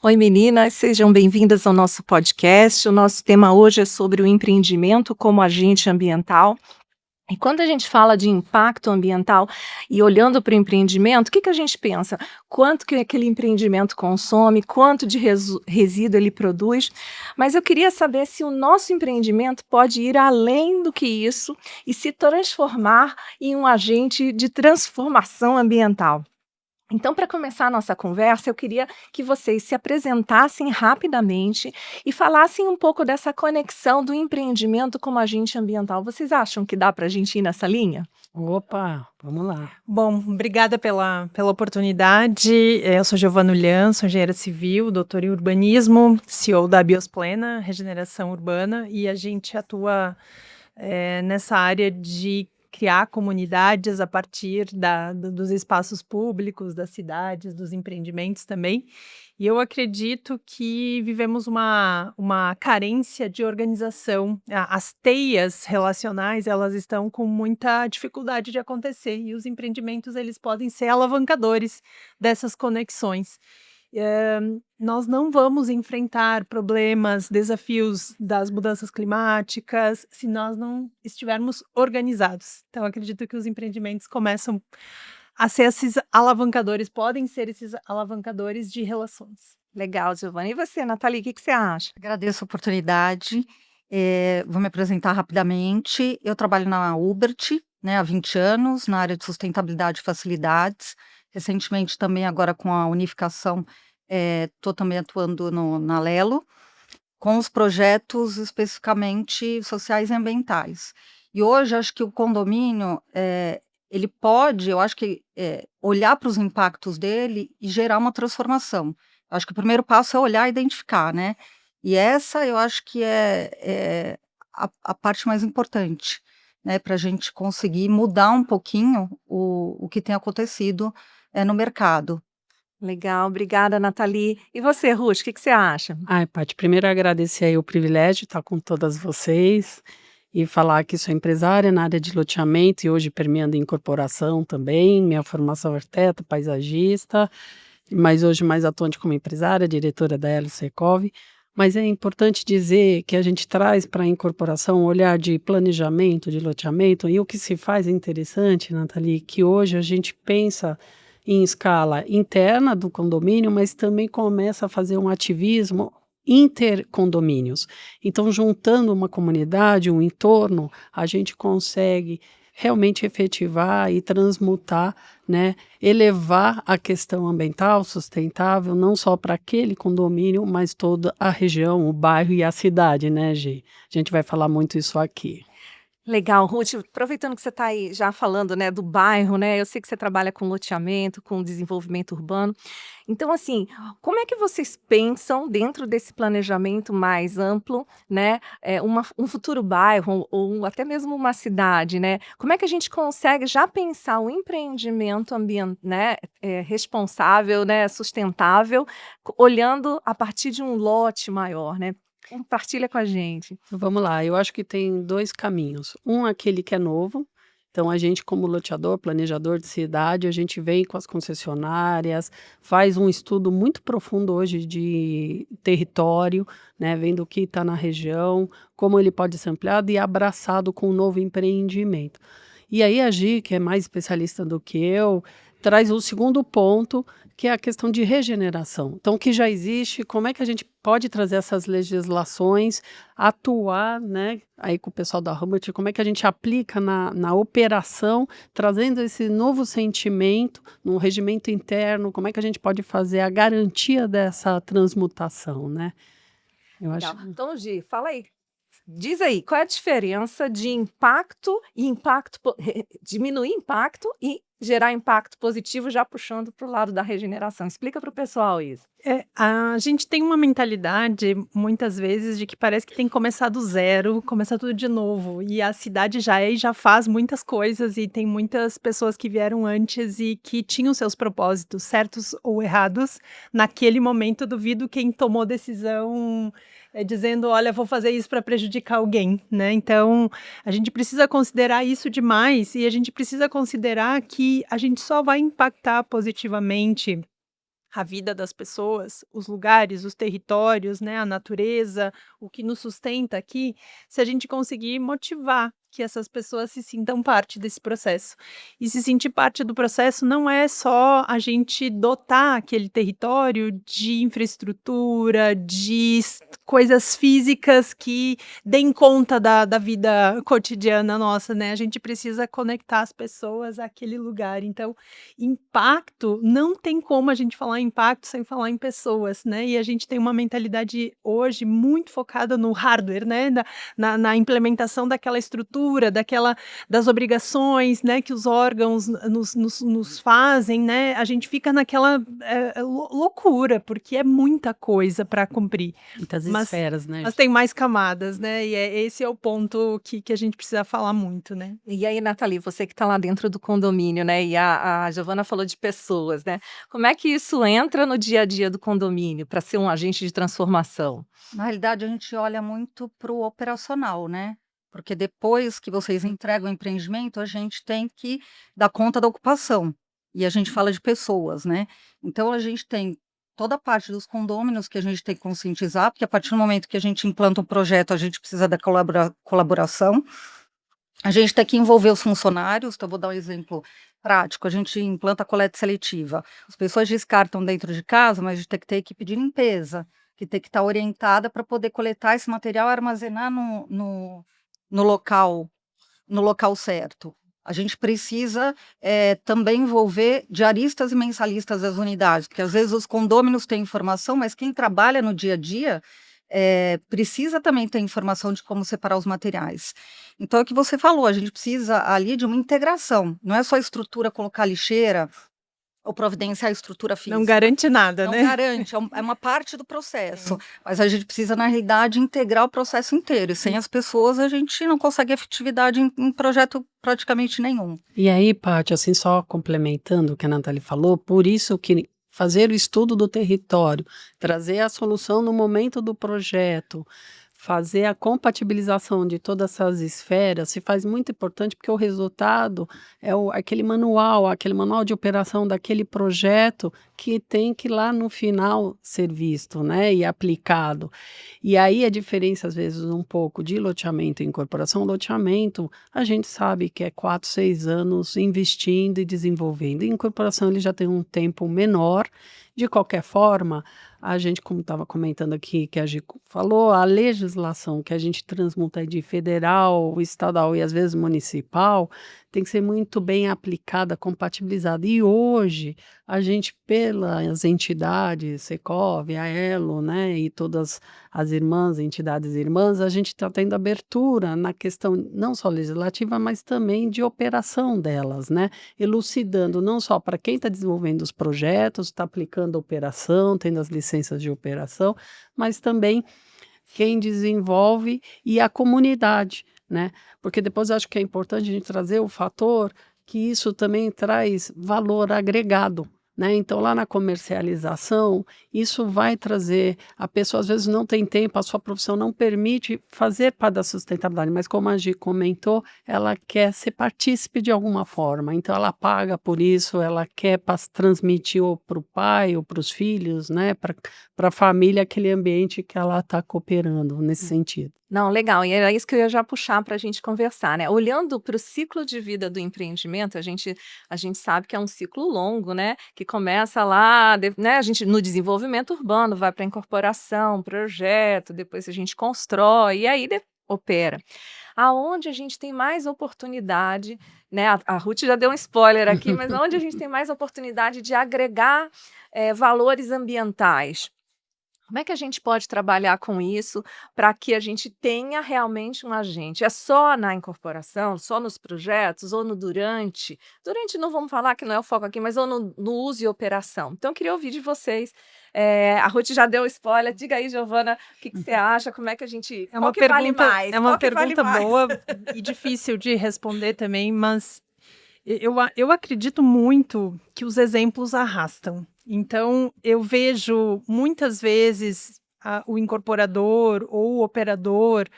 Oi, meninas, sejam bem-vindas ao nosso podcast. O nosso tema hoje é sobre o empreendimento como agente ambiental. E quando a gente fala de impacto ambiental e olhando para o empreendimento, o que que a gente pensa? Quanto que aquele empreendimento consome, quanto de resíduo ele produz. Mas eu queria saber se o nosso empreendimento pode ir além do que isso e se transformar em um agente de transformação ambiental. Então, para começar a nossa conversa, eu queria que vocês se apresentassem rapidamente e falassem um pouco dessa conexão do empreendimento como agente ambiental. Vocês acham que dá para a gente ir nessa linha? Opa, vamos lá. Bom, obrigada pela oportunidade. Eu sou Giovana Ulhan, sou engenheira civil, doutora em urbanismo, CEO da Biosplena, regeneração urbana, e a gente atua nessa área de criar comunidades a partir dos espaços públicos, das cidades, dos empreendimentos também. E eu acredito que vivemos uma carência de organização. As teias relacionais, elas estão com muita dificuldade de acontecer e os empreendimentos, eles podem ser alavancadores dessas conexões. Nós não vamos enfrentar problemas, desafios das mudanças climáticas se nós não estivermos organizados. Então, acredito que os empreendimentos começam a ser esses alavancadores, podem ser esses alavancadores de relações. Legal, Giovana. E você, Nathalie, o que que você acha? Agradeço a oportunidade. Vou me apresentar rapidamente. Eu trabalho na Ubert, né, há 20 anos, na área de sustentabilidade e facilidades. Recentemente, também agora com a unificação, estou também atuando na Lelo, com os projetos especificamente sociais e ambientais. E hoje, acho que o condomínio, ele pode, eu acho que, olhar para os impactos dele e gerar uma transformação. Acho que o primeiro passo é olhar e identificar, né? E essa eu acho que é a parte mais importante, né? Para a gente conseguir mudar um pouquinho o que tem acontecido no mercado. Legal, obrigada, Nathalie. E você, Ruth, o que que você acha? Ai, Paty, primeiro agradecer aí o privilégio de estar com todas vocês e falar que sou empresária na área de loteamento e hoje permeando em incorporação também. Minha formação é arquiteta, paisagista, mas hoje mais atuante como empresária, diretora da Helios Secov. Mas é importante dizer que a gente traz para a incorporação um olhar de planejamento, de loteamento, e o que se faz é interessante, Nathalie, que hoje a gente pensa em escala interna do condomínio, mas também começa a fazer um ativismo intercondomínios. Então, juntando uma comunidade, um entorno, a gente consegue realmente efetivar e transmutar, né, elevar a questão ambiental sustentável, não só para aquele condomínio, mas toda a região, o bairro e a cidade, né, Gi? A gente vai falar muito isso aqui. Legal, Ruth, aproveitando que você está aí já falando, né, do bairro, né, eu sei que você trabalha com loteamento, com desenvolvimento urbano. Então, assim, como é que vocês pensam dentro desse planejamento mais amplo, né, um futuro bairro ou até mesmo uma cidade, né? Como é que a gente consegue já pensar o empreendimento né, responsável, né, sustentável, olhando a partir de um lote maior, né? Compartilha com a gente. Então, vamos lá, eu acho que tem 2 caminhos. Um, aquele que é novo, então a gente como loteador, planejador de cidade, a gente vem com as concessionárias, faz um estudo muito profundo hoje de território, né, vendo o que está na região, como ele pode ser ampliado e abraçado com um novo empreendimento. E aí a Gi, que é mais especialista do que eu, traz o segundo ponto, que é a questão de regeneração. Então, o que já existe, como é que a gente pode trazer essas legislações, atuar, né, aí com o pessoal da Hubbard, como é que a gente aplica na operação, trazendo esse novo sentimento no regimento interno, como é que a gente pode fazer a garantia dessa transmutação, né? Eu Legal. acho. Então, Gi, fala aí. Diz aí, qual é a diferença de impacto e diminuir impacto e gerar impacto positivo, já puxando para o lado da regeneração. Explica para o pessoal isso. A gente tem uma mentalidade, muitas vezes, de que parece que tem que começar do zero, começar tudo de novo. E a cidade já é e já faz muitas coisas, e tem muitas pessoas que vieram antes e que tinham seus propósitos, certos ou errados. Naquele momento, duvido quem tomou decisão dizendo, olha, vou fazer isso para prejudicar alguém, né? Então, a gente precisa considerar isso demais, e a gente precisa considerar que a gente só vai impactar positivamente a vida das pessoas, os lugares, os territórios, né, a natureza, o que nos sustenta aqui, se a gente conseguir motivar que essas pessoas se sintam parte desse processo. E se sentir parte do processo não é só a gente dotar aquele território de infraestrutura, de coisas físicas que deem conta da vida cotidiana nossa, né? A gente precisa conectar as pessoas àquele lugar. Então, impacto, não tem como a gente falar em impacto sem falar em pessoas, né, e a gente tem uma mentalidade hoje muito focada no hardware, né, na implementação daquela estrutura, das obrigações, né, que os órgãos nos fazem, né, a gente fica naquela, loucura, porque é muita coisa para cumprir. Muitas Mas esferas, né, mas tem mais camadas, né, e esse é o ponto que a gente precisa falar muito, né. E aí, Nathalie, você que está lá dentro do condomínio, né, e a Giovana falou de pessoas, né, como é que isso entra no dia a dia do condomínio para ser um agente de transformação? Na realidade, a gente olha muito para o operacional, né? Porque depois que vocês entregam o empreendimento, a gente tem que dar conta da ocupação. E a gente fala de pessoas, né? Então, a gente tem toda a parte dos condôminos que a gente tem que conscientizar, porque a partir do momento que a gente implanta um projeto, a gente precisa da colaboração. A gente tem que envolver os funcionários, então, eu vou dar um exemplo prático. A gente implanta a coleta seletiva. As pessoas descartam dentro de casa, mas a gente tem que ter equipe de limpeza, que tem que estar orientada para poder coletar esse material e armazenar no local, no local certo. A gente precisa também envolver diaristas e mensalistas das unidades, porque às vezes os condôminos têm informação, mas quem trabalha no dia a dia precisa também ter informação de como separar os materiais. Então, é o que você falou, a gente precisa ali de uma integração, não é só a estrutura colocar lixeira ou providenciar a estrutura física. Não garante nada, Não né. garante, é uma parte do processo, mas a gente precisa, na realidade, integrar o processo inteiro, e sem as pessoas a gente não consegue efetividade em projeto praticamente nenhum. E aí, Paty, assim, só complementando o que a Nathalie falou, por isso que fazer o estudo do território, trazer a solução no momento do projeto, fazer a compatibilização de todas essas esferas se faz muito importante, porque o resultado é aquele manual de operação daquele projeto que tem que lá no final ser visto, né, e aplicado. E aí a diferença, às vezes, um pouco de loteamento e incorporação. Loteamento, a gente sabe que é 4, 6 anos investindo e desenvolvendo. Em incorporação, ele já tem um tempo menor. De qualquer forma, a gente, como estava comentando aqui, que a Gico falou, a legislação que a gente transmuta aí de federal, estadual e às vezes municipal, tem que ser muito bem aplicada, compatibilizada. E hoje, a gente, pelas entidades, Secov, a Elo, né, e todas as irmãs, entidades irmãs, a gente está tendo abertura na questão não só legislativa, mas também de operação delas, né, elucidando não só para quem está desenvolvendo os projetos, está aplicando a operação, tendo as licenças de operação, mas também quem desenvolve e a comunidade, né? Porque depois eu acho que é importante a gente trazer o fator que isso também traz valor agregado, né? Então, lá na comercialização, isso vai trazer, a pessoa às vezes não tem tempo, a sua profissão não permite fazer parte da sustentabilidade, mas como a Gi comentou, ela quer ser partícipe de alguma forma, então ela paga por isso, ela quer transmitir para o pai ou para os filhos, né? Para a família, aquele ambiente que ela está cooperando nesse sentido. Não, legal, e era isso que eu ia já puxar para a gente conversar, né. Olhando para o ciclo de vida do empreendimento, a gente sabe que é um ciclo longo, né, que começa lá, né, a gente no desenvolvimento urbano, vai para a incorporação, projeto, depois a gente constrói, e aí opera. Aonde a gente tem mais oportunidade, né, a Ruth já deu um spoiler aqui, mas aonde a gente tem mais oportunidade de agregar, valores ambientais? Como é que a gente pode trabalhar com isso para que a gente tenha realmente um agente? É só na incorporação, só nos projetos ou no durante? Durante não vamos falar que não é o foco aqui, mas ou no uso e operação. Então, eu queria ouvir de vocês. A Ruth já deu spoiler. Diga aí, Giovana, o que você acha? Como é que a gente. É Qual uma que vale pergunta mais? é uma Qual que vale pergunta mais? boa e difícil de responder também, mas eu acredito muito que os exemplos arrastam. Então, eu vejo muitas vezes o incorporador ou o operador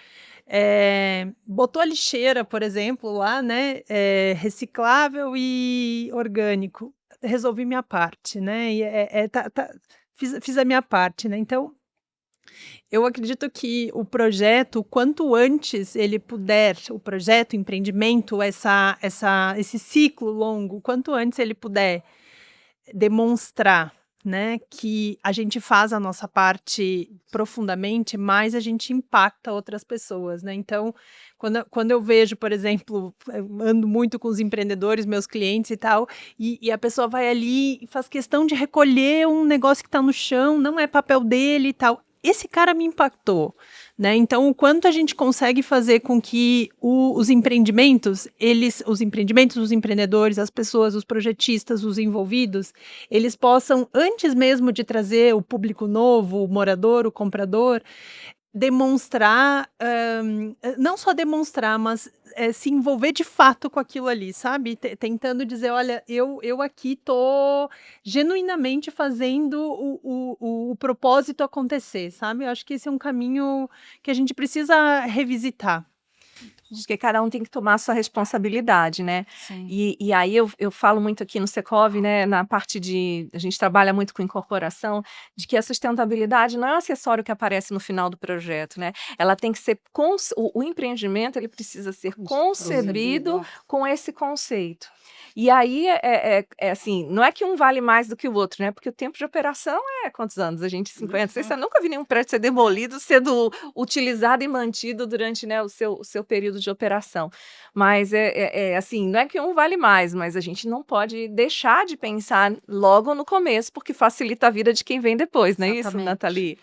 botou a lixeira, por exemplo, lá, né, reciclável e orgânico. resolvi minha parte, né? E fiz a minha parte, né? Então, eu acredito que o projeto, quanto antes ele puder, o projeto, o empreendimento, esse ciclo longo, quanto antes ele puder demonstrar, né, que a gente faz a nossa parte profundamente, mais a gente impacta outras pessoas, né? Então, quando eu vejo, por exemplo, eu ando muito com os empreendedores, meus clientes e tal, e a pessoa vai ali e faz questão de recolher um negócio que está no chão, não é papel dele e tal. Esse cara me impactou, né? Então, o quanto a gente consegue fazer com que os empreendimentos, os empreendedores, as pessoas, os projetistas, os envolvidos, eles possam, antes mesmo de trazer o público novo, o morador, o comprador, demonstrar, não só demonstrar, mas se envolver de fato com aquilo ali, sabe? Tentando dizer, olha, eu aqui tô genuinamente fazendo o propósito acontecer, sabe? Eu acho que esse é um caminho que a gente precisa revisitar. Acho que cada um tem que tomar a sua responsabilidade, né? Sim. E aí eu falo muito aqui no Secov, né, na parte a gente trabalha muito com incorporação, de que a sustentabilidade não é um acessório que aparece no final do projeto, né? Ela tem que ser, o empreendimento ele precisa ser concebido com esse conceito. E aí é assim, não é que um vale mais do que o outro, né? Porque o tempo de operação é quantos anos? A gente, 50, 60, eu nunca vi nenhum prédio ser demolido, sendo utilizado e mantido durante, né, o seu período de operação. Mas assim, não é que um vale mais, mas a gente não pode deixar de pensar logo no começo, porque facilita a vida de quem vem depois, não é isso, Exatamente. Nathalie?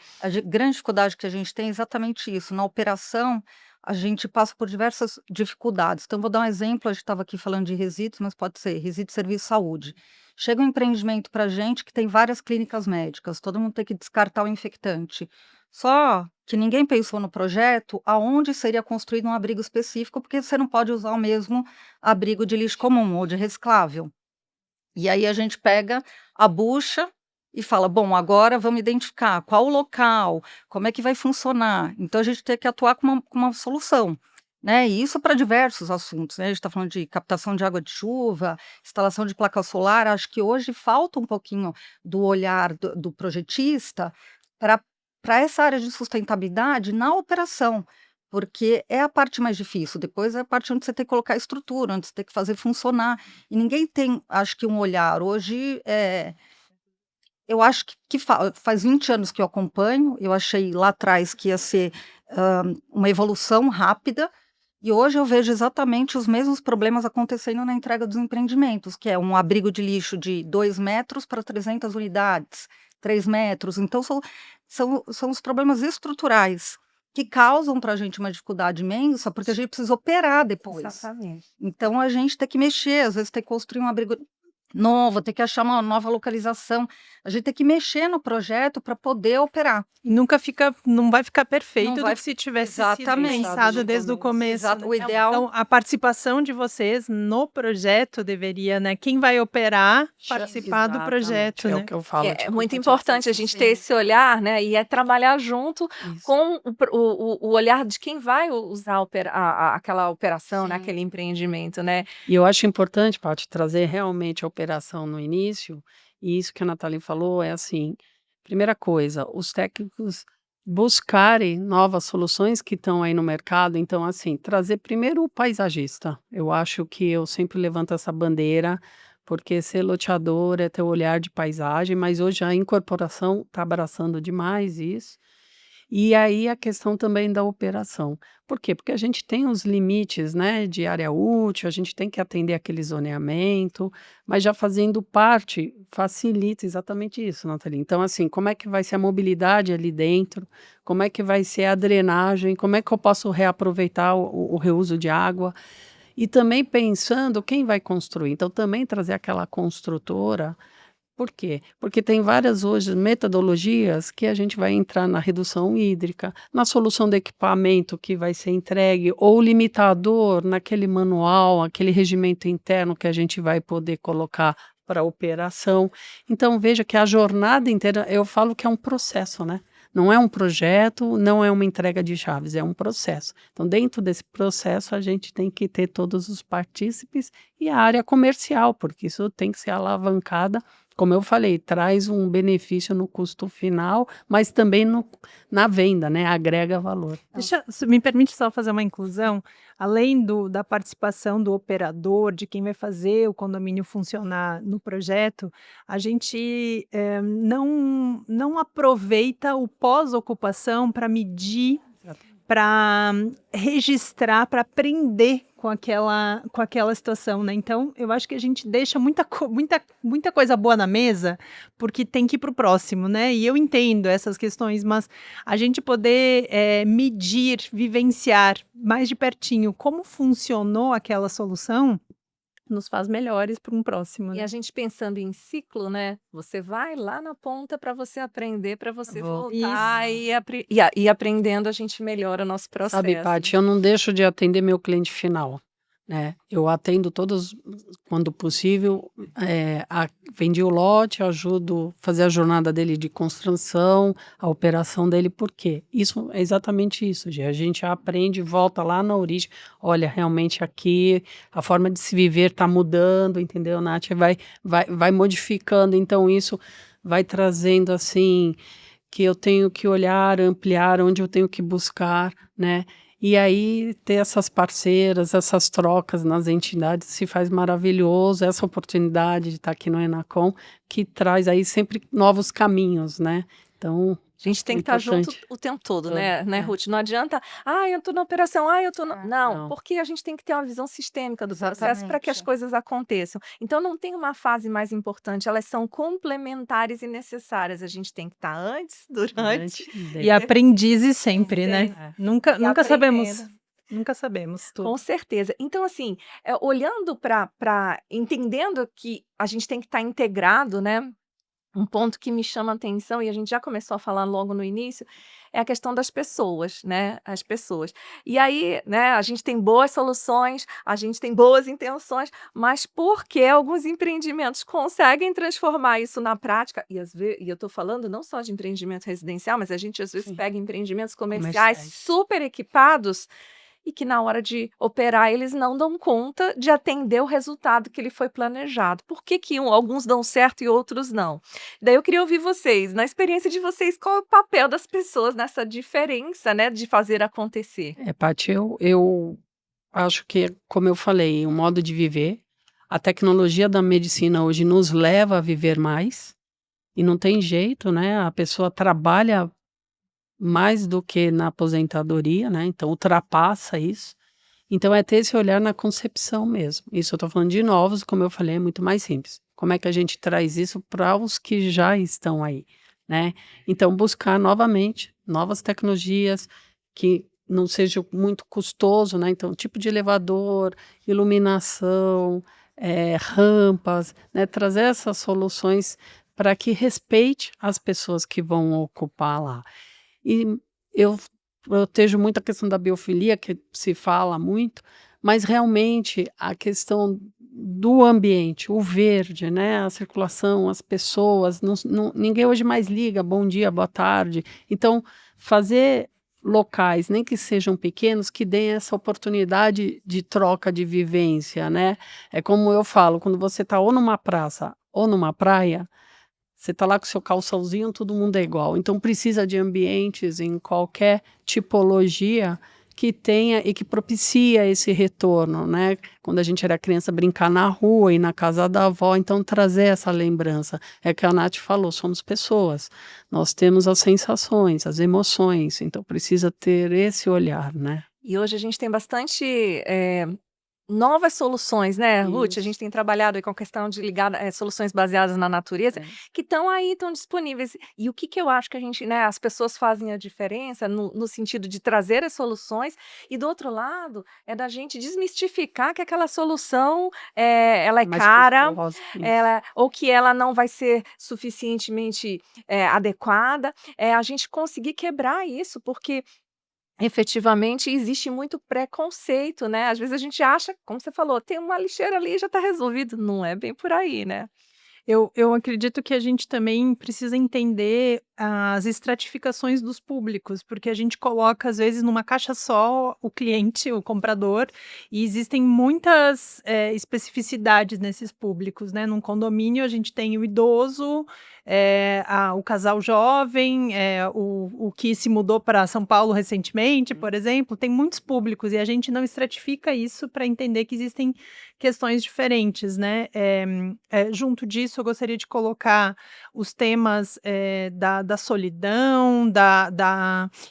Grande dificuldade que a gente tem é exatamente isso. Na operação, a gente passa por diversas dificuldades. Então, vou dar um exemplo. A gente estava aqui falando de resíduos, mas pode ser resíduo, serviço, saúde. Chega um empreendimento para a gente que tem várias clínicas médicas, todo mundo tem que descartar o infectante. Só que ninguém pensou no projeto aonde seria construído um abrigo específico, porque você não pode usar o mesmo abrigo de lixo comum ou de reciclável. E aí a gente pega a bucha e fala: "Bom, agora vamos identificar qual o local, como é que vai funcionar". Então a gente tem que atuar com uma solução, né, e isso para diversos assuntos, né, a gente está falando de captação de água de chuva, instalação de placa solar. Acho que hoje falta um pouquinho do olhar do projetista para essa área de sustentabilidade na operação, porque é a parte mais difícil, depois é a parte onde você tem que colocar estrutura, onde você tem que fazer funcionar. E ninguém tem, acho que um olhar hoje, eu acho que faz 20 anos que eu acompanho, eu achei lá atrás que ia ser, uma evolução rápida, e hoje eu vejo exatamente os mesmos problemas acontecendo na entrega dos empreendimentos, que é um abrigo de lixo de 2 metros para 300 unidades, 3 metros. Então são os problemas estruturais que causam para a gente uma dificuldade imensa, porque a gente precisa operar depois. Exatamente. Então a gente tem que mexer, às vezes tem que construir um abrigo novo, tem que achar uma nova localização. A gente tem que mexer no projeto para poder operar. E não vai ficar perfeito Não do vai que se tivesse exatamente. sido pensado desde o começo, Exato, né? o ideal Então, a participação de vocês no projeto deveria, né? Quem vai operar, participar do Exatamente, projeto, é né? o que eu falo É de muito importante a gente ter esse olhar, né, e trabalhar junto Isso. com o olhar de quem vai usar aquela operação, né, Sim. aquele empreendimento, né. E eu acho importante, Paty, trazer realmente a operação no início, e isso que a Nathalie falou é assim, primeira coisa, os técnicos buscarem novas soluções que estão aí no mercado, então assim, trazer primeiro o paisagista. Eu acho que eu sempre levanto essa bandeira, porque ser loteador é ter o olhar de paisagem, mas hoje a incorporação está abraçando demais isso. E aí a questão também da operação. Por quê? Porque a gente tem os limites, né, de área útil, a gente tem que atender aquele zoneamento, mas já fazendo parte facilita exatamente isso, Nathalie. Então, assim, como é que vai ser a mobilidade ali dentro? Como é que vai ser a drenagem? Como é que eu posso reaproveitar o reuso de água? E também pensando quem vai construir. Então, também trazer aquela construtora. Por quê? Porque tem várias hoje metodologias que a gente vai entrar na redução hídrica, na solução de equipamento que vai ser entregue, ou limitador naquele manual, aquele regimento interno que a gente vai poder colocar para operação. Então, veja que a jornada inteira, eu falo que é um processo, né? Não é um projeto, não é uma entrega de chaves, é um processo. Então, dentro desse processo, a gente tem que ter todos os partícipes e a área comercial, porque isso tem que ser alavancada. Como eu falei, traz um benefício no custo final, mas também na venda, né? Agrega valor. Me permite só fazer uma inclusão, além da participação do operador, de quem vai fazer o condomínio funcionar no projeto, a gente não aproveita o pós-ocupação para medir, para registrar, para aprender com aquela situação, né? Então, eu acho que a gente deixa muita coisa boa na mesa, porque tem que ir para o próximo, né? E eu entendo essas questões, mas a gente poder medir, vivenciar mais de pertinho como funcionou aquela solução, nos faz melhores para um próximo, E né? a gente pensando em ciclo, né? Você vai lá na ponta para você aprender, para você voltar e aprendendo a gente melhora o nosso Sabe, processo. Paty, eu não deixo de atender meu cliente final, né? Eu atendo todos, quando possível, vendi o lote, ajudo a fazer a jornada dele de construção, a operação dele, por quê? Isso é exatamente isso, Gê. A gente aprende, volta lá na origem, olha, realmente aqui a forma de se viver está mudando, entendeu, Nath? Vai modificando, então isso vai trazendo assim que eu tenho que olhar, ampliar, onde eu tenho que buscar, né? E aí ter essas parceiras, essas trocas nas entidades se faz maravilhoso, essa oportunidade de estar aqui no Enacom, que traz aí sempre novos caminhos, né? Então, A gente tem é que estar junto importante. o tempo todo, Todo, né, Ruth? Não adianta, eu tô na operação, eu tô no... Não, Não. porque a gente tem que ter uma visão sistêmica do processo para que as Exatamente. coisas aconteçam. Então, não tem uma fase mais importante, elas são complementares e necessárias. A gente tem que estar antes, durante E aprendizes sempre, Sempre. né? E Nunca sabemos. aprendendo. Nunca sabemos tudo. Com certeza. Então, assim, olhando para entendendo que a gente tem que estar integrado, né? Um ponto que me chama a atenção, e a gente já começou a falar logo no início, é a questão das pessoas, né? As pessoas. E aí, né, a gente tem boas soluções, a gente tem boas intenções, mas por que alguns empreendimentos conseguem transformar isso na prática? E eu estou falando não só de empreendimento residencial, mas a gente às vezes Sim. pega empreendimentos comerciais Comerciais. super equipados e que na hora de operar eles não dão conta de atender o resultado que ele foi planejado. Por que que alguns dão certo e outros não? Daí eu queria ouvir vocês, na experiência de vocês, qual é o papel das pessoas nessa diferença, né, de fazer acontecer? Paty, eu acho que, como eu falei, o modo de viver, a tecnologia da medicina hoje nos leva a viver mais, e não tem jeito, né? A pessoa trabalha mais do que na aposentadoria, né, então ultrapassa isso. Então é ter esse olhar na concepção mesmo. Isso eu estou falando de novos, como eu falei, é muito mais simples. Como é que a gente traz isso para os que já estão aí, né? Então buscar novamente novas tecnologias que não seja muito custoso, né? Então tipo de elevador, iluminação, rampas, né? Trazer essas soluções para que respeite as pessoas que vão ocupar lá. E eu protejo muito a questão da biofilia, que se fala muito, mas realmente a questão do ambiente, o verde, né, a circulação, as pessoas, ninguém hoje mais liga bom dia, boa tarde. Então, fazer locais, nem que sejam pequenos, que deem essa oportunidade de troca de vivência, né? É como eu falo, quando você está ou numa praça ou numa praia, você está lá com o seu calçãozinho, todo mundo é igual. Então precisa de ambientes em qualquer tipologia que tenha e que propicia esse retorno, né? Quando a gente era criança, brincar na rua e na casa da avó, então trazer essa lembrança. É que a Nath falou, somos pessoas. Nós temos as sensações, as emoções, então precisa ter esse olhar, né? E hoje a gente tem bastante novas soluções, né, Ruth? A Isso. gente tem trabalhado aí com a questão de ligar soluções baseadas na natureza, É. que estão aí, estão disponíveis. E o que que eu acho que a gente, né, as pessoas fazem a diferença no sentido de trazer as soluções, e do outro lado, é da gente desmistificar que aquela solução, ela é Mais cara, custosa, isso. ou que ela não vai ser suficientemente adequada. A gente conseguir quebrar isso, porque efetivamente, existe muito preconceito, né, às vezes a gente acha, como você falou, tem uma lixeira ali e já está resolvido, não é bem por aí, né. Eu acredito que a gente também precisa entender as estratificações dos públicos, porque a gente coloca, às vezes, numa caixa só o cliente, o comprador, e existem muitas especificidades nesses públicos, né? Num condomínio, a gente tem o idoso, o casal jovem, o que se mudou para São Paulo recentemente, por exemplo, tem muitos públicos e a gente não estratifica isso para entender que existem questões diferentes, né? Junto disso, eu gostaria de colocar os temas da solidão,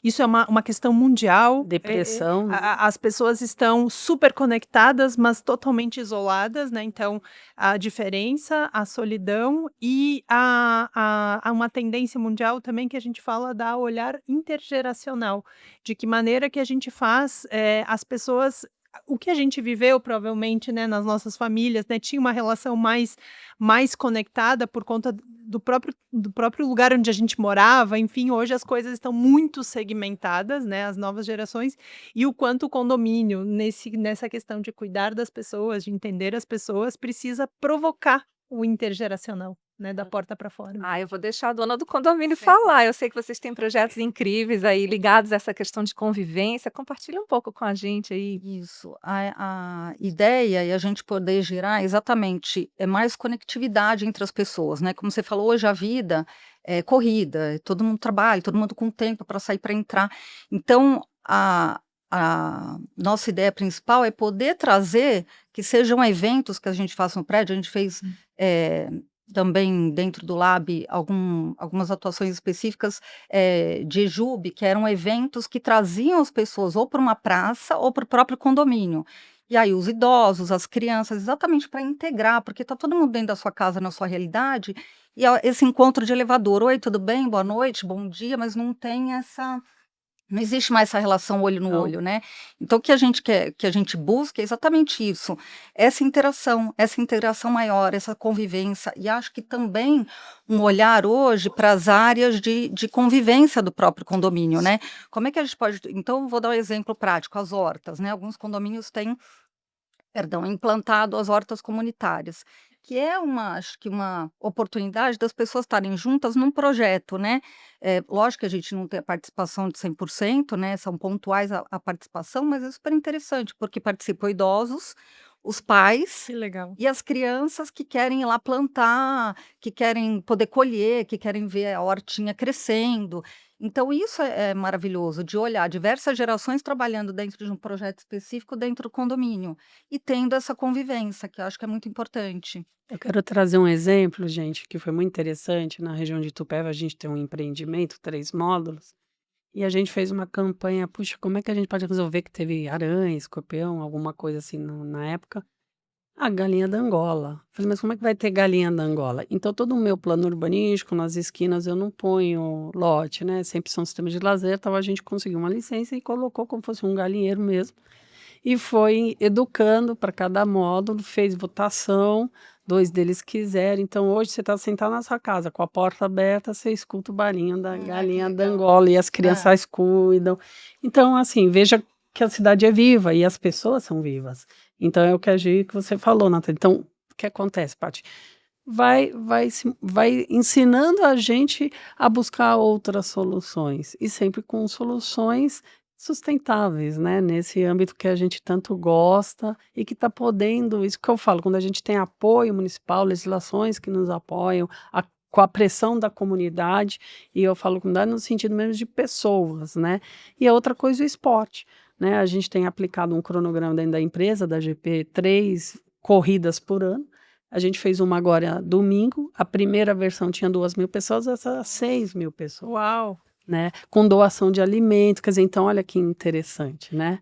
isso é uma questão mundial. Depressão, né? As pessoas estão super conectadas, mas totalmente isoladas, né? Então, a diferença, a solidão e há uma tendência mundial também que a gente fala da olhar intergeracional, de que maneira que a gente faz as pessoas o que a gente viveu provavelmente, né, nas nossas famílias, né, tinha uma relação mais conectada por conta do próprio lugar onde a gente morava, enfim, hoje as coisas estão muito segmentadas, né, as novas gerações, e o quanto o condomínio, nessa questão de cuidar das pessoas, de entender as pessoas, precisa provocar o intergeracional, né, da porta para fora. Eu vou deixar a dona do condomínio falar. Eu sei que vocês têm projetos incríveis aí ligados a essa questão de convivência. Compartilha um pouco com a gente aí. Isso. A ideia e a gente poder gerar exatamente mais conectividade entre as pessoas, né? Como você falou, hoje a vida é corrida, todo mundo trabalha, todo mundo com tempo para sair, para entrar. Então, a nossa ideia principal é poder trazer que sejam eventos que a gente faça no prédio. A gente fez também dentro do Lab algumas atuações específicas de EJUB, que eram eventos que traziam as pessoas ou para uma praça ou para o próprio condomínio. E aí os idosos, as crianças, exatamente para integrar, porque está todo mundo dentro da sua casa, na sua realidade, e esse encontro de elevador, oi, tudo bem, boa noite, bom dia, mas não existe mais essa relação olho no Não. olho, né? Então, o que a gente quer, que a gente busca é exatamente isso, essa integração maior, essa convivência, e acho que também um olhar hoje para as áreas de convivência do próprio condomínio, né? Como é que a gente pode... Então, vou dar um exemplo prático, as hortas, né? Alguns condomínios têm, implantado as hortas comunitárias, que é acho que uma oportunidade das pessoas estarem juntas num projeto, né? Lógico que a gente não tem a participação de 100%, né? São pontuais a participação, mas é super interessante, porque participam idosos, os pais Que legal. e as crianças que querem ir lá plantar, que querem poder colher, que querem ver a hortinha crescendo. Então, isso é maravilhoso, de olhar diversas gerações trabalhando dentro de um projeto específico dentro do condomínio e tendo essa convivência, que eu acho que é muito importante. Eu quero trazer um exemplo, gente, que foi muito interessante. Na região de Itupeva, a gente tem um empreendimento, 3 módulos, e a gente fez uma campanha, puxa, como é que a gente pode resolver que teve aranha, escorpião, alguma coisa assim na época? A galinha da Angola. Falei, mas como é que vai ter galinha da Angola? Então, todo o meu plano urbanístico, nas esquinas, eu não ponho lote, né? Sempre são sistemas de lazer, então a gente conseguiu uma licença e colocou como fosse um galinheiro mesmo. E foi educando para cada módulo, fez votação, 2 deles quiseram. Então, hoje você está sentado na sua casa, com a porta aberta, você escuta o barulhinho da galinha da legal. Angola e as crianças cuidam. Então, assim, veja que a cidade é viva e as pessoas são vivas. Então, é o que você falou, Nathalie. Então, o que acontece, Paty? Vai ensinando a gente a buscar outras soluções, e sempre com soluções sustentáveis, né, nesse âmbito que a gente tanto gosta e que está podendo, isso que eu falo, quando a gente tem apoio municipal, legislações que nos apoiam, com a pressão da comunidade, e eu falo comunidade no sentido mesmo de pessoas, né, e a outra coisa, o esporte, né, a gente tem aplicado um cronograma dentro da empresa, da GP, 3 corridas por ano. A gente fez uma agora domingo, a primeira versão tinha 2.000 pessoas, essa 6.000 pessoas, Uau! né, com doação de alimentos, quer dizer, então olha que interessante, né.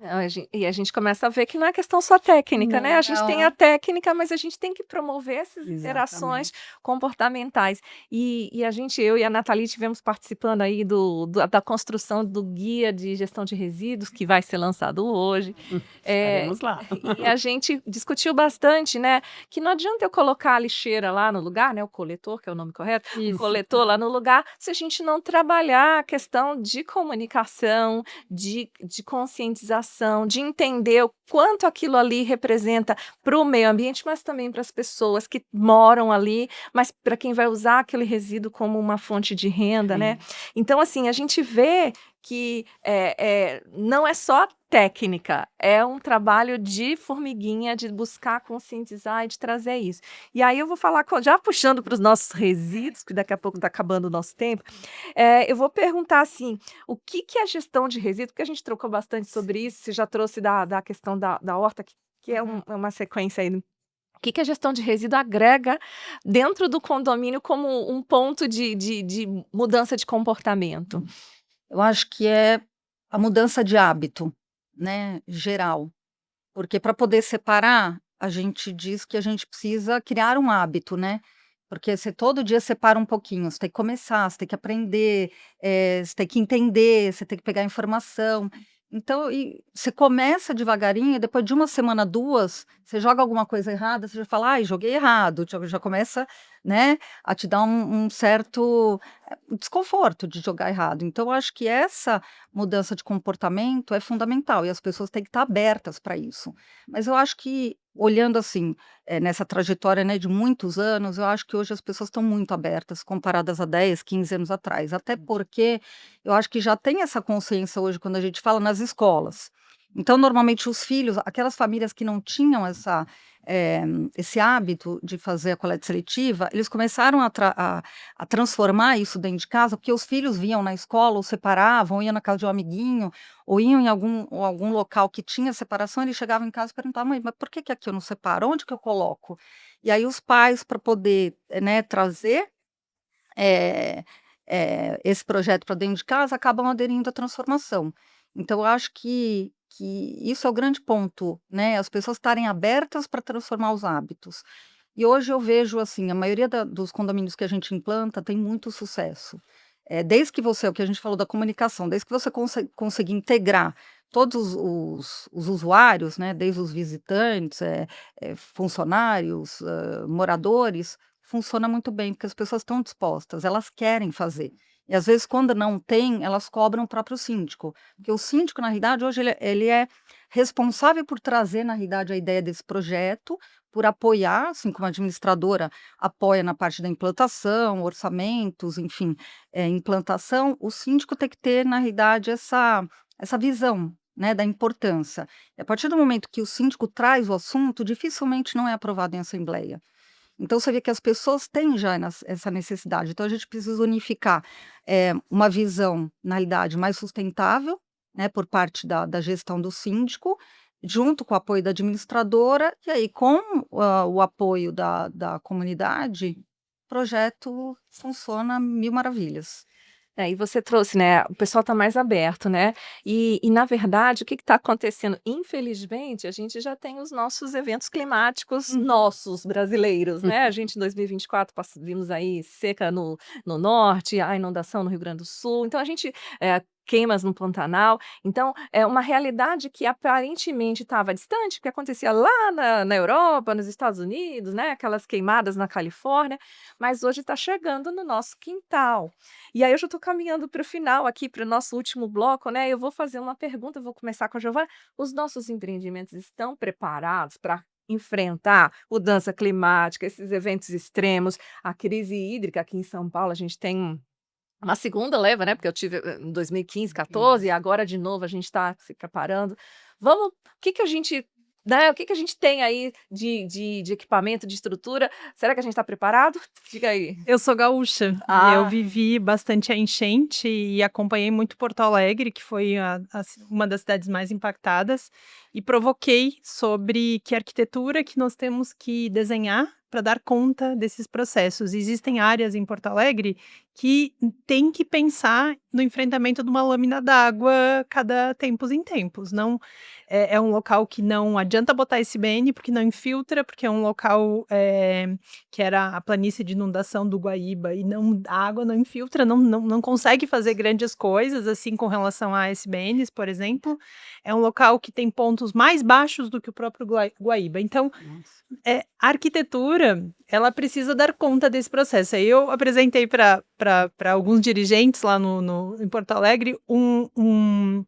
E a gente começa a ver que não é questão só técnica, né? A gente tem a Não. técnica, mas a gente tem que promover essas Exatamente. interações comportamentais. E eu e a Nathalie tivemos participando aí da construção do guia de gestão de resíduos, que vai ser lançado hoje. Estaremos lá. E a gente discutiu bastante, né, que não adianta eu colocar a lixeira lá no lugar, né, o coletor, que é o nome correto, o Isso. coletor lá no lugar, se a gente não trabalhar a questão de comunicação, de conscientização, de entender quanto aquilo ali representa para o meio ambiente, mas também para as pessoas que moram ali, mas para quem vai usar aquele resíduo como uma fonte de renda, né? Então, assim, a gente vê que não é só técnica, é um trabalho de formiguinha, de buscar conscientizar e de trazer isso. E aí eu vou falar, já puxando para os nossos resíduos, que daqui a pouco está acabando o nosso tempo, eu vou perguntar assim, o que que é gestão de resíduo? Porque a gente trocou bastante sobre isso, você já trouxe da questão da horta, que é uma sequência aí. O que que a gestão de resíduo agrega dentro do condomínio como um ponto de mudança de comportamento? Eu acho que é a mudança de hábito, né, geral. Porque para poder separar, a gente diz que a gente precisa criar um hábito, né? Porque você todo dia separa um pouquinho, você tem que começar, você tem que aprender, você tem que entender, você tem que pegar informação. Então, você começa devagarinho, e depois de uma semana, 2, você joga alguma coisa errada, você já fala: "Ai, joguei errado", já começa, né, a te dar um certo, desconforto de jogar errado. Então eu acho que essa mudança de comportamento é fundamental e as pessoas têm que estar abertas para isso. Mas eu acho que, olhando assim, nessa trajetória, né, de muitos anos, eu acho que hoje as pessoas estão muito abertas comparadas a 10, 15 anos atrás, até porque eu acho que já tem essa consciência hoje quando a gente fala nas escolas. Então, normalmente os filhos, aquelas famílias que não tinham eh, esse hábito de fazer a coleta seletiva, eles começaram a transformar isso dentro de casa, porque os filhos vinham na escola, ou separavam, ou iam na casa de um amiguinho, ou iam em algum local que tinha separação, eles chegavam em casa e perguntavam: "Mãe, mas por que que aqui eu não separo? Onde que eu coloco?". E aí os pais, para poder, né, trazer, eh esse projeto para dentro de casa, acabam aderindo à transformação. Então eu acho que isso é o grande ponto, né, as pessoas estarem abertas para transformar os hábitos. E hoje eu vejo, assim, a maioria dos condomínios que a gente implanta tem muito sucesso. Desde que você, o que a gente falou da comunicação, desde que você conseguir integrar todos os usuários, né, desde os visitantes, funcionários, moradores, funciona muito bem, porque as pessoas estão dispostas, elas querem fazer. E às vezes quando não tem, elas cobram o próprio síndico, porque o síndico na realidade hoje ele é responsável por trazer na realidade a ideia desse projeto, por apoiar, assim como a administradora apoia na parte da implantação, orçamentos, enfim, implantação, o síndico tem que ter na realidade essa visão, né, da importância. E a partir do momento que o síndico traz o assunto, dificilmente não é aprovado em assembleia. Então você vê que as pessoas têm já essa necessidade, então a gente precisa unificar, uma visão, na realidade, mais sustentável, né, por parte da gestão do síndico, junto com o apoio da administradora, e aí com, o apoio da comunidade, o projeto funciona mil maravilhas. E você trouxe, né, o pessoal está mais aberto, né, e na verdade o que está acontecendo? Infelizmente a gente já tem os nossos eventos climáticos nossos, brasileiros, né, a gente em 2024 vimos aí seca no norte, a inundação no Rio Grande do Sul, então a gente, queimas no Pantanal, então é uma realidade que aparentemente estava distante, que acontecia lá na Europa, nos Estados Unidos, né, aquelas queimadas na Califórnia, mas hoje está chegando no nosso quintal. E aí eu já estou caminhando para o final aqui, para o nosso último bloco, né, eu vou fazer uma pergunta, vou começar com a Giovana. Os nossos empreendimentos estão preparados para enfrentar mudança climática, esses eventos extremos, a crise hídrica aqui em São Paulo, a gente tem uma segunda leva, né, porque eu tive, em 2015, 14 e agora de novo a gente está se preparando. O que que a gente, né, o que que a gente tem aí de equipamento, de estrutura? Será que a gente está preparado? Diga aí. Eu sou gaúcha, e eu vivi bastante a enchente e acompanhei muito Porto Alegre, que foi uma das cidades mais impactadas, e provoquei sobre que arquitetura que nós temos que desenhar para dar conta desses processos. Existem áreas em Porto Alegre que tem que pensar no enfrentamento de uma lâmina d'água cada tempos em tempos. Não é um local que não adianta botar SBN, porque não infiltra, porque é um local que era a planície de inundação do Guaíba, e a água não infiltra, não consegue fazer grandes coisas, assim, com relação a SBNs, por exemplo. É um local que tem pontos mais baixos do que o próprio Guaíba. Então, a arquitetura, ela precisa dar conta desse processo. Aí eu apresentei para alguns dirigentes lá em Porto Alegre um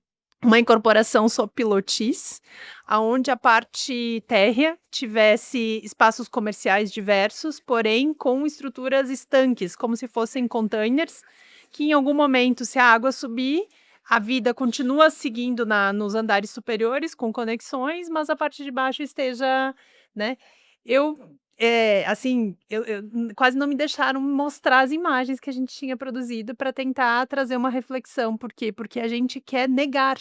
uma incorporação sob pilotis, aonde a parte térrea tivesse espaços comerciais diversos, porém com estruturas estanques, como se fossem containers, que em algum momento, se a água subir, a vida continua seguindo nos andares superiores com conexões, mas a parte de baixo esteja, né? Eu, quase não me deixaram mostrar as imagens que a gente tinha produzido para tentar trazer uma reflexão. Por quê? Porque a gente quer negar,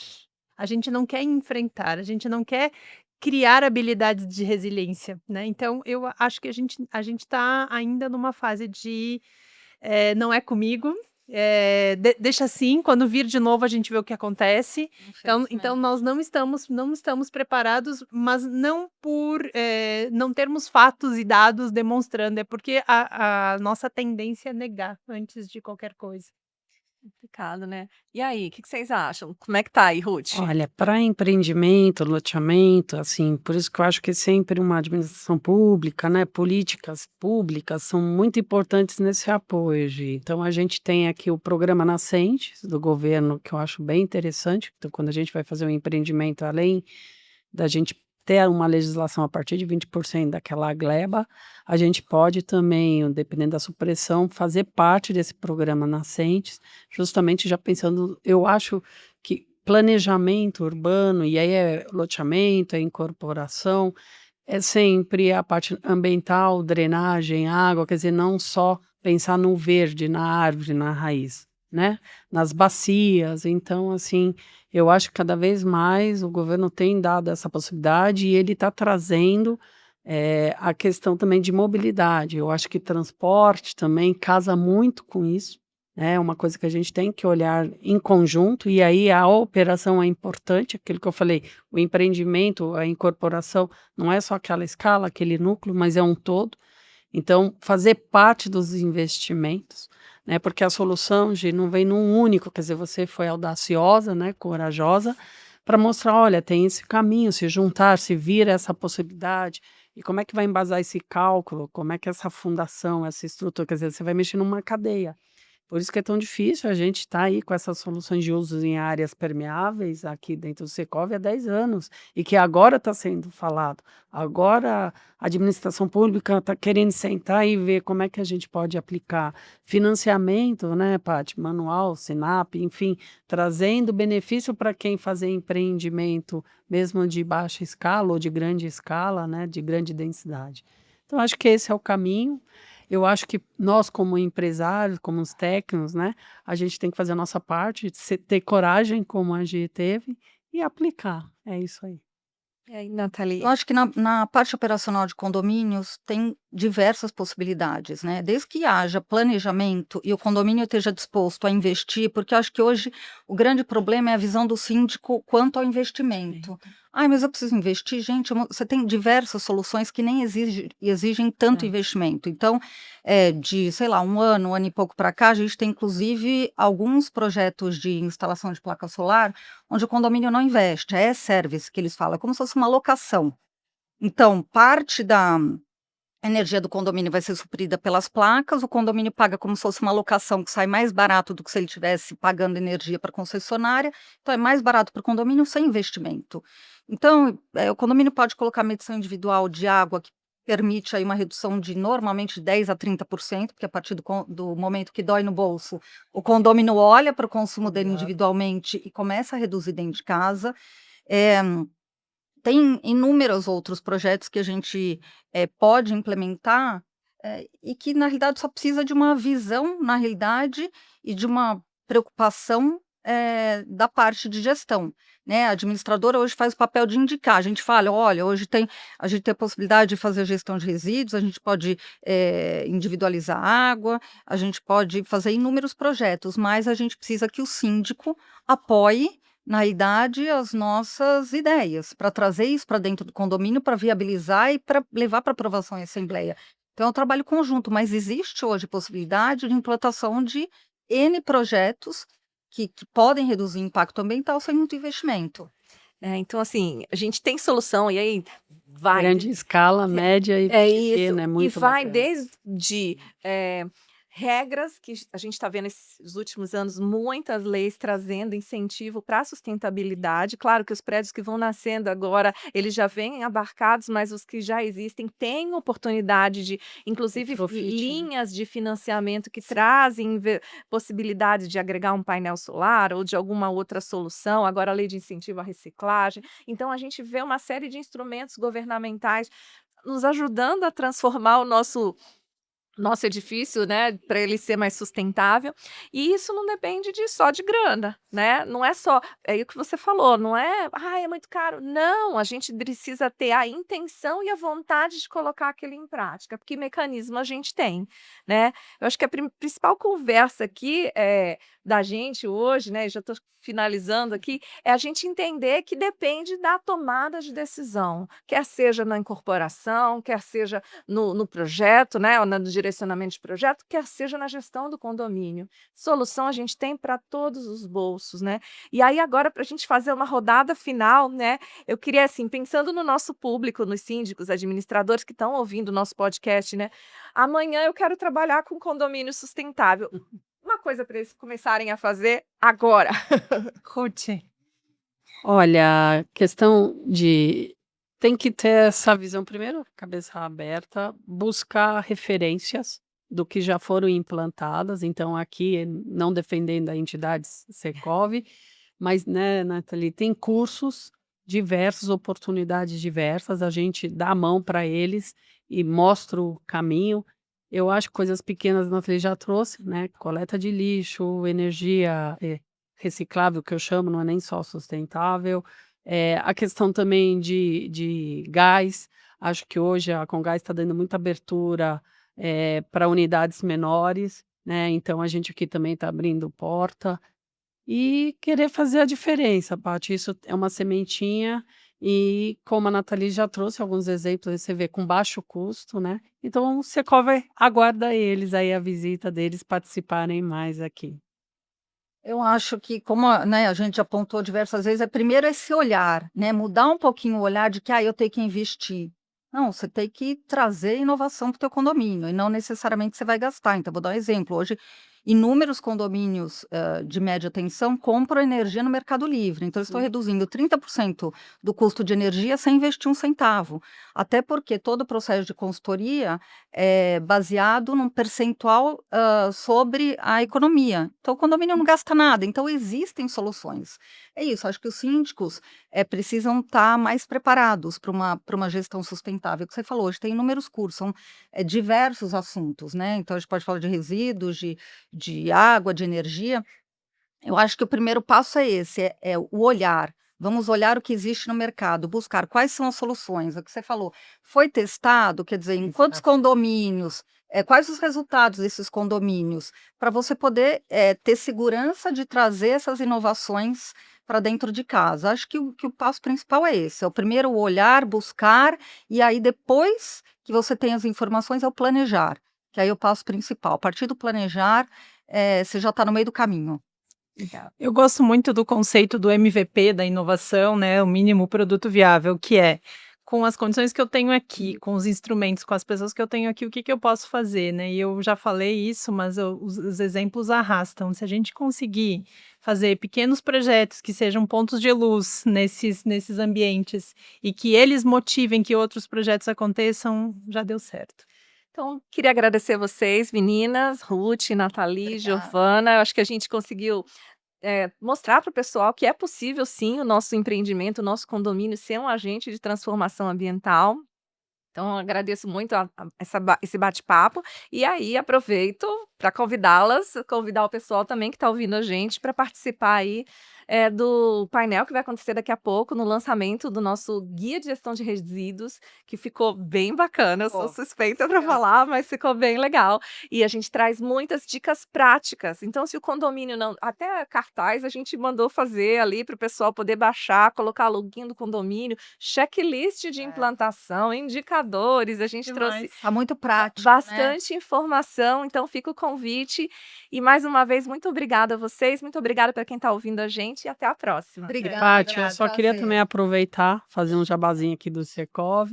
a gente não quer enfrentar, a gente não quer criar habilidades de resiliência, né? Então, eu acho que a gente está ainda numa fase de não é comigo, deixa assim, quando vir de novo a gente vê o que acontece. Então nós não estamos preparados, mas não por não termos fatos e dados demonstrando, é porque a nossa tendência é negar antes de qualquer coisa. Complicado, né. E aí, o que vocês acham? Como é que tá aí, Ruth? Olha, para empreendimento, loteamento, assim, por isso que eu acho que sempre uma administração pública, né, políticas públicas são muito importantes nesse apoio, Gi. Então a gente tem aqui o programa Nascentes do governo, que eu acho bem interessante. Então, quando a gente vai fazer um empreendimento, além da gente ter uma legislação a partir de 20% daquela gleba, a gente pode também, dependendo da supressão, fazer parte desse programa Nascentes, justamente já pensando, eu acho que planejamento urbano, e aí é loteamento, é incorporação, é sempre a parte ambiental, drenagem, água, quer dizer, não só pensar no verde, na árvore, na raiz, né? Nas bacias. Então, assim, eu acho que cada vez mais o governo tem dado essa possibilidade e ele está trazendo a questão também de mobilidade. Eu acho que transporte também casa muito com isso. É uma coisa que a gente tem que olhar em conjunto, e aí a operação é importante, aquilo que eu falei, o empreendimento, a incorporação, não é só aquela escala, aquele núcleo, mas é um todo. Então, fazer parte dos investimentos, né? Porque a solução, Gi, não vem num único, quer dizer, você foi audaciosa, né, corajosa, para mostrar, olha, tem esse caminho, se juntar, se vir essa possibilidade, e como é que vai embasar esse cálculo, como é que essa fundação, essa estrutura, quer dizer, você vai mexer numa cadeia. Por isso que é tão difícil a gente estar aí com essas soluções de usos em áreas permeáveis aqui dentro do Secov há 10 anos, e que agora está sendo falado. Agora a administração pública está querendo sentar e ver como é que a gente pode aplicar financiamento, né, Paty, manual, Sinap, enfim, trazendo benefício para quem fazer empreendimento, mesmo de baixa escala ou de grande escala, né, de grande densidade. Então, acho que esse é o caminho. Eu acho que nós, como empresários, como os técnicos, né, a gente tem que fazer a nossa parte, ter coragem, como a Gi teve, e aplicar. É isso aí. E aí, Nathalie? Eu acho que na parte operacional de condomínios tem diversas possibilidades, né? Desde que haja planejamento e o condomínio esteja disposto a investir, porque eu acho que hoje o grande problema é a visão do síndico quanto ao investimento. Ai, mas eu preciso investir, gente. Você tem diversas soluções que nem exigem tanto investimento. Então, sei lá, um ano e pouco para cá, a gente tem inclusive alguns projetos de instalação de placa solar onde o condomínio não investe, é service que eles falam, é como se fosse uma locação. Então, parte da energia do condomínio vai ser suprida pelas placas, o condomínio paga como se fosse uma locação que sai mais barato do que se ele estivesse pagando energia para a concessionária, então é mais barato para o condomínio sem investimento. Então, o condomínio pode colocar medição individual de água, que permite aí uma redução de normalmente 10 a 30%, porque a partir do momento que dói no bolso, o condomínio olha para o consumo dele individualmente e começa a reduzir dentro de casa. Tem inúmeros outros projetos que a gente pode implementar e que, na realidade, só precisa de uma visão, na realidade, e de uma preocupação da parte de gestão, né? A administradora hoje faz o papel de indicar. A gente fala, olha, hoje a gente tem a possibilidade de fazer gestão de resíduos, a gente pode individualizar a água, a gente pode fazer inúmeros projetos, mas a gente precisa que o síndico apoie, na realidade, as nossas ideias, para trazer isso para dentro do condomínio, para viabilizar e para levar para aprovação em assembleia. Então, é um trabalho conjunto, mas existe hoje possibilidade de implantação de N projetos que podem reduzir o impacto ambiental sem muito investimento. Então, assim, a gente tem solução, e aí vai. Grande escala, média e É isso. pequena, é E muito vai bacana. desde regras que a gente está vendo esses últimos anos, muitas leis trazendo incentivo para a sustentabilidade. Claro que os prédios que vão nascendo agora, eles já vêm abarcados, mas os que já existem têm oportunidade de, inclusive, Retrofit, né? linhas de financiamento que trazem possibilidade de agregar um painel solar ou de alguma outra solução. Agora a lei de incentivo à reciclagem. Então a gente vê uma série de instrumentos governamentais nos ajudando a transformar o nosso edifício, né, para ele ser mais sustentável, e isso não depende só de grana, né? Não é só, é o que você falou, não é, é muito caro. Não, a gente precisa ter a intenção e a vontade de colocar aquilo em prática, porque mecanismo a gente tem, né? Eu acho que a principal conversa aqui da gente hoje, né, já estou finalizando aqui, é a gente entender que depende da tomada de decisão, quer seja na incorporação, quer seja no projeto, né, ou no direcionamento de projeto, quer seja na gestão do condomínio. Solução a gente tem para todos os bolsos, né? E aí agora, para a gente fazer uma rodada final, né, eu queria, assim, pensando no nosso público, nos síndicos, administradores que estão ouvindo o nosso podcast, né, amanhã eu quero trabalhar com condomínio sustentável. Uma coisa para eles começarem a fazer agora. Ruth, Olha, questão de tem que ter essa visão primeiro, cabeça aberta, buscar referências do que já foram implantadas, então aqui não defendendo a entidade Secov, mas, né, Nathalie, tem cursos diversos, oportunidades diversas, a gente dá a mão para eles e mostra o caminho. Eu acho que coisas pequenas a Nathalie já trouxe, né, coleta de lixo, energia, reciclável, que eu chamo, não é nem só sustentável. A questão também de gás, acho que hoje a Comgás está dando muita abertura para unidades menores, né? Então a gente aqui também está abrindo porta e querer fazer a diferença, Paty. Isso é uma sementinha e, como a Nathalie já trouxe alguns exemplos, você vê com baixo custo, né? Então o Secov aguarda eles aí, a visita deles participarem mais aqui. Eu acho que, como né, a gente apontou diversas vezes, primeiro esse olhar, né, mudar um pouquinho o olhar de que eu tenho que investir. Não, você tem que trazer inovação para o teu condomínio e não necessariamente você vai gastar. Então, vou dar um exemplo. Hoje, inúmeros condomínios de média tensão compram energia no Mercado Livre. Então, eu estou reduzindo 30% do custo de energia sem investir um centavo. Até porque todo o processo de consultoria é baseado num percentual sobre a economia. Então, o condomínio não gasta nada. Então, existem soluções. É isso, acho que os síndicos precisam estar mais preparados para uma gestão sustentável. Que você falou, hoje tem inúmeros cursos, são diversos assuntos, né? Então, a gente pode falar de resíduos, de água, de energia. Eu acho que o primeiro passo é esse, é o olhar. Vamos olhar o que existe no mercado, buscar quais são as soluções. É o que você falou, foi testado, quer dizer, em quantos condomínios, quais os resultados desses condomínios, para você poder ter segurança de trazer essas inovações para dentro de casa. Acho que o passo principal é esse, é o primeiro o olhar, buscar, e aí depois que você tem as informações é o planejar, que aí é o passo principal. A partir do planejar, você já está no meio do caminho. Legal. eu gosto muito do conceito do MVP, da inovação, né, o mínimo produto viável, que é, com as condições que eu tenho aqui, com os instrumentos, com as pessoas que eu tenho aqui, o que eu posso fazer, né? E eu já falei isso, mas os exemplos arrastam. Se a gente conseguir fazer pequenos projetos que sejam pontos de luz nesses ambientes e que eles motivem que outros projetos aconteçam, já deu certo. Então, queria agradecer vocês, meninas, Ruth, Nathalie, Obrigada. Giovana. Eu acho que a gente conseguiu mostrar para o pessoal que é possível, sim, o nosso empreendimento, o nosso condomínio ser um agente de transformação ambiental. Então, eu agradeço muito esse bate-papo. E aí, aproveito para convidar o pessoal também que está ouvindo a gente para participar aí do painel que vai acontecer daqui a pouco, no lançamento do nosso Guia de Gestão de Resíduos, que ficou bem bacana. Eu sou suspeita para falar, mas ficou bem legal. E a gente traz muitas dicas práticas. Então, se o condomínio não. Até cartaz a gente mandou fazer ali para o pessoal poder baixar, colocar login do condomínio, checklist de implantação, indicadores. A gente trouxe Está muito prático, né? bastante informação, então fica o convite. E mais uma vez, muito obrigada a vocês, muito obrigada para quem está ouvindo a gente e até a próxima. Obrigada. Paty, eu só queria prazer. também aproveitar, fazer um jabazinho aqui do Secov.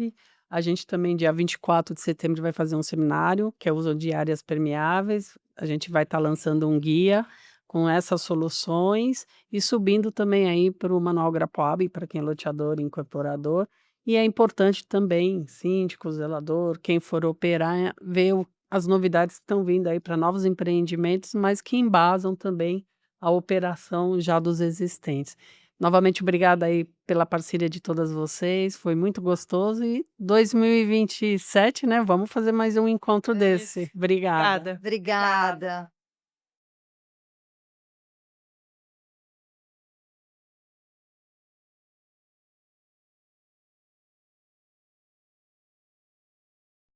A gente também, dia 24 de setembro, vai fazer um seminário, que é o uso de áreas permeáveis. A gente vai estar lançando um guia com essas soluções e subindo também aí para o Manual Grapoab, para quem é loteador e incorporador. E é importante também, síndico, zelador, quem for operar, ver as novidades que estão vindo aí para novos empreendimentos, mas que embasam também a operação já dos existentes. Novamente, obrigada aí pela parceria de todas vocês, foi muito gostoso e 2027, né, vamos fazer mais um encontro É desse. isso. Obrigada. Obrigada. Obrigada.